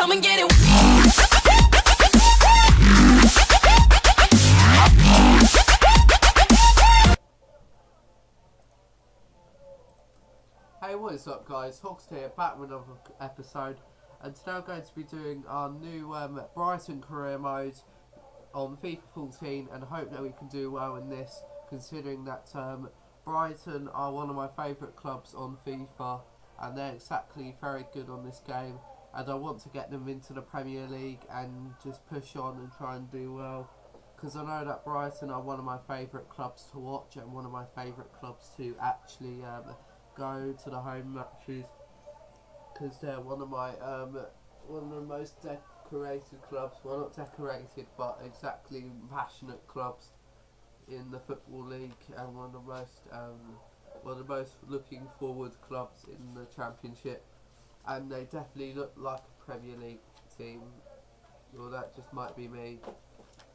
come and get it. Hey, what is up guys, Hogs here, back with another episode, and today I'm going to be doing our new Brighton career mode on FIFA 14, and hope that we can do well in this, considering that Brighton are one of my favourite clubs on FIFA, and they're exactly very good on this game, and I want to get them into the Premier League and just push on and try and do well, because I know that Brighton are one of my favourite clubs to watch, and one of my favourite clubs to actually go to the home matches, because they're one of my one of the most decorated clubs, well not decorated but exactly passionate clubs in the Football League, and one of the most looking forward clubs in the Championship, and they definitely look like a Premier League team. Well, that just might be me,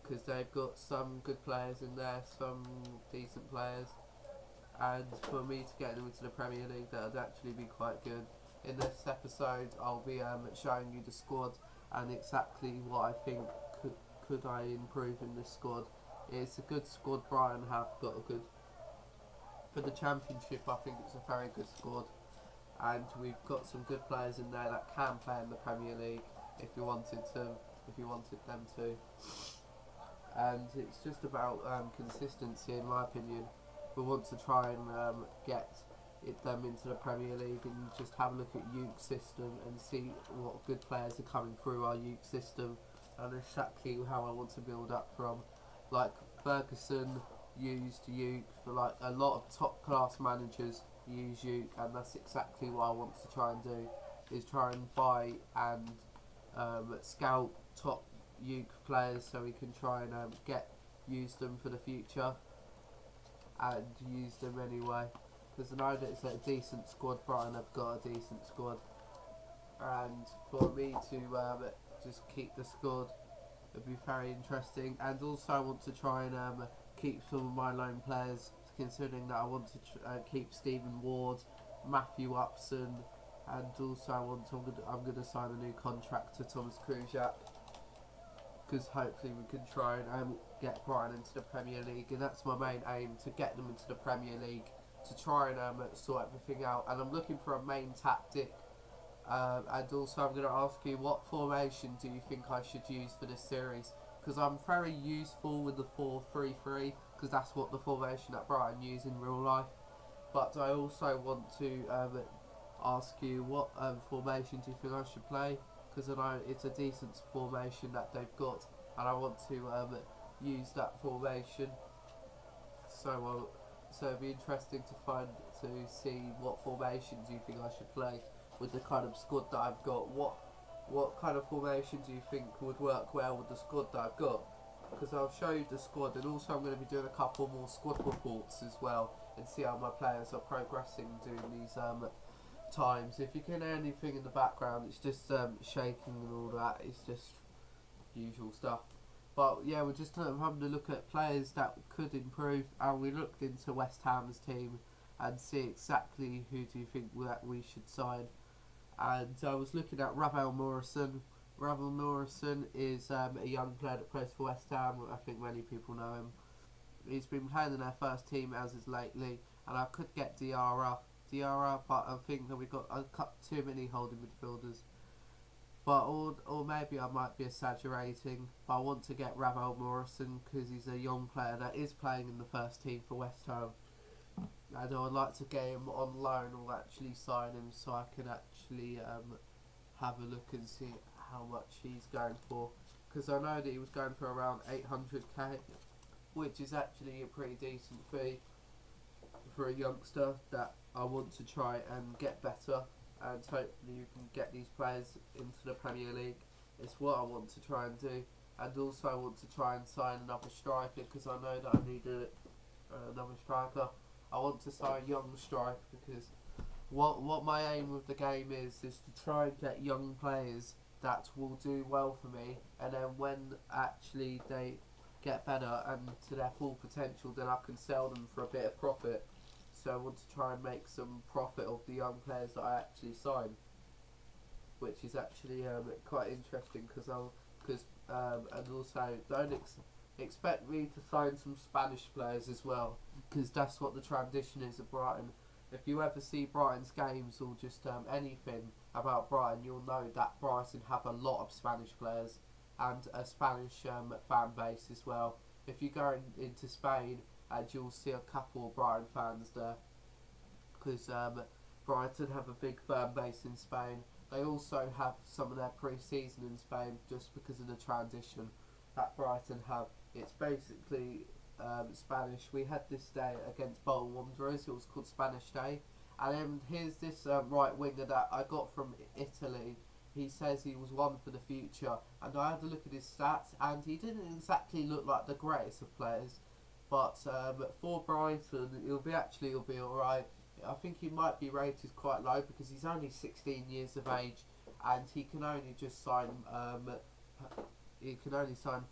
because they've got some good players in there, some decent players, and for me to get them into the Premier League, that would actually be quite good. In this episode I'll be showing you the squad and exactly what I think could I improve in this squad. It's a good squad. Brighton have got a good, for the Championship I think it's a very good squad, and we've got some good players in there that can play in the Premier League if you wanted them to, and it's just about consistency in my opinion. We want to try and get them into the Premier League, and just have a look at youth system and see what good players are coming through our youth system, and exactly how I want to build up from. Like Ferguson used youth, for like a lot of top class managers use youth, and that's exactly what I want to try and do, is try and buy and scout top youth players so we can try and use them for the future, and use them anyway, because I know that it's a decent squad. Brighton have got a decent squad, and for me to just keep the squad would be very interesting. And also I want to try and keep some of my loan players, considering that I want to keep Stephen Ward, Matthew Upson, and also I'm going to sign a new contract to Thomas Krujak, because hopefully we can try and get Brighton into the Premier League, and that's my main aim, to get them into the Premier League, to try and sort everything out. And I'm looking for a main tactic, and also I'm going to ask you, what formation do you think I should use for this series, because I'm very useful with the 4-3-3, because that's what the formation that Brighton use in real life. But I also want to ask you, what formation do you think I should play, because I know it's a decent formation that they've got, and I want to use that formation. So it'd be interesting to see what formations you think I should play with the kind of squad that I've got. What kind of formation do you think would work well with the squad that I've got? Because I'll show you the squad, and also I'm going to be doing a couple more squad reports as well, and see how my players are progressing during these times. If you can hear anything in the background, it's just shaking and all that. It's just usual stuff. But yeah, we're just having a look at players that could improve, and we looked into West Ham's team and see exactly who do you think that we should sign. And I was looking at Ravel Morrison. Ravel Morrison is a young player that plays for West Ham. I think many people know him. He's been playing in their first team as is lately, and I could get Diarra, but I think that we've got too many holding midfielders. But or maybe I might be exaggerating, but I want to get Ravel Morrison because he's a young player that is playing in the first team for West Ham, and I would like to get him on loan or actually sign him, so I can actually have a look and see how much he's going for, because I know that he was going for around 800k, which is actually a pretty decent fee for a youngster that I want to try and get better, and hopefully you can get these players into the Premier League. It's what I want to try and do. And also I want to try and sign another striker, because I know that I need another striker. I want to sign a young striker, because what my aim with the game is to try and get young players that will do well for me, and then when actually they get better and to their full potential, then I can sell them for a bit of profit. So I want to try and make some profit of the young players that I actually sign, which which is actually quite interesting because and also don't expect me to sign some Spanish players as well, because that's what the tradition is at Brighton. If you ever see Brighton's games or just anything about Brighton, you'll know that Brighton have a lot of Spanish players and a Spanish fan base as well. If you go into Spain, and you'll see a couple of Brighton fans there, because Brighton have a big fan base in Spain. They also have some of their pre-season in Spain just because of the transition that Brighton have. It's basically Spanish. We had this day against Bolton Wanderers. It was called Spanish Day. And then here's this right winger that I got from Italy. He says he was one for the future, and I had a look at his stats, and he didn't exactly look like the greatest of players. But for Brighton, he'll be alright. I think he might be rated quite low because he's only 16 years of age, and he can only sign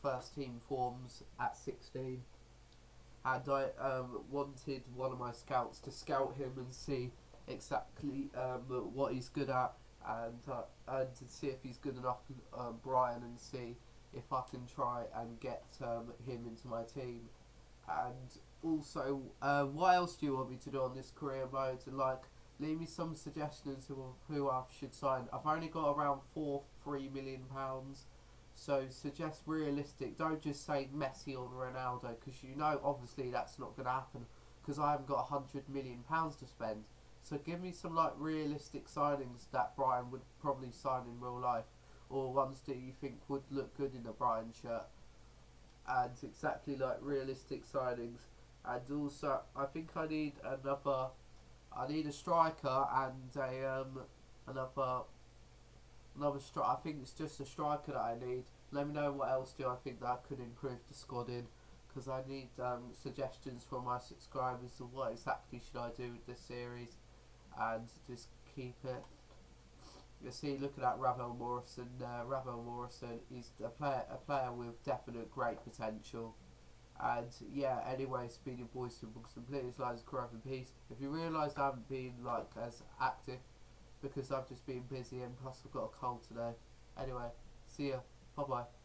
first team forms at 16. And I wanted one of my scouts to scout him and see exactly what he's good at, and to see if he's good enough for Brighton, and see if I can try and get him into my team. And also, what else do you want me to do on this career mode? And leave me some suggestions of who I should sign. I've only got around £3 million, so suggest realistic. Don't just say Messi or Ronaldo, because you know obviously that's not going to happen, because I haven't got £100 million to spend. So give me some realistic signings that Brighton would probably sign in real life, or ones that you think would look good in a Brighton shirt. And exactly realistic signings. And also, I think I need a striker and another striker. I think it's just a striker that I need. Let me know what else do I think that I could improve the squad in, because I need suggestions from my subscribers of what exactly should I do with this series, and just keep it. You see, look at that Ravel Morrison. Ravel Morrison is a player with definite great potential. And yeah, anyway, it's been your boy Simpleton. Please like, subscribe, and peace. If you realise I haven't been as active, because I've just been busy, and plus I've got a cold today. Anyway, see ya. Bye bye.